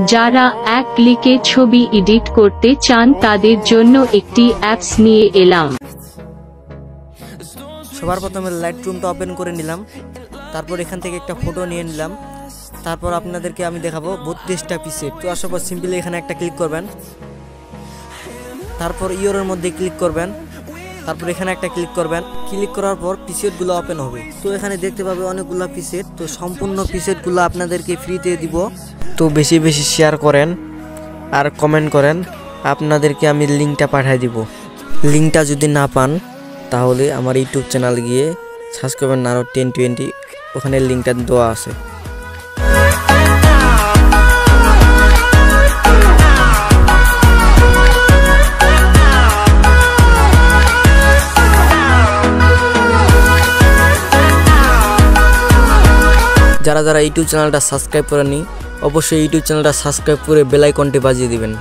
যারা এক ক্লিকে ছবি এডিট করতে চান তাদের জন্য একটি অ্যাপস নিয়ে এলাম। সবার প্রথমে লাইটরুমটা ওপেন করে নিলাম, তারপর এখান থেকে একটা ফটো নিয়ে নিলাম। তারপর আপনাদেরকে আমি দেখাবো 32টা প্রিসেট। তো আসার পর সিম্পলি এখানে একটা ক্লিক করবেন, তারপর ইওরের মধ্যে ক্লিক করবেন, তারপর এখানে একটা ক্লিক করবেন। ক্লিক করার পর প্রিসেটগুলো ওপেন হবে। তো এখানে দেখতে পাবে অনেকগুলো প্রিসেট। তো সম্পূর্ণ প্রিসেটগুলো আপনাদেরকে ফ্রিতে দিব। তো বেশি বেশি শেয়ার করেন আর কমেন্ট করেন, আপনাদেরকে আমি লিঙ্কটা পাঠিয়ে দিব। লিঙ্কটা যদি না পান তাহলে আমার ইউটিউব চ্যানেল গিয়ে সার্চ করবেন নারো 1020, ওখানে লিঙ্কটা দেওয়া আছে। যারা যারা ইউটিউব চ্যানেলটা সাবস্ক্রাইব করেননি অবশ্যই ইউটিউব চ্যানেলটা সাবস্ক্রাইব করে বেল আইকনটি বাজিয়ে দিবেন।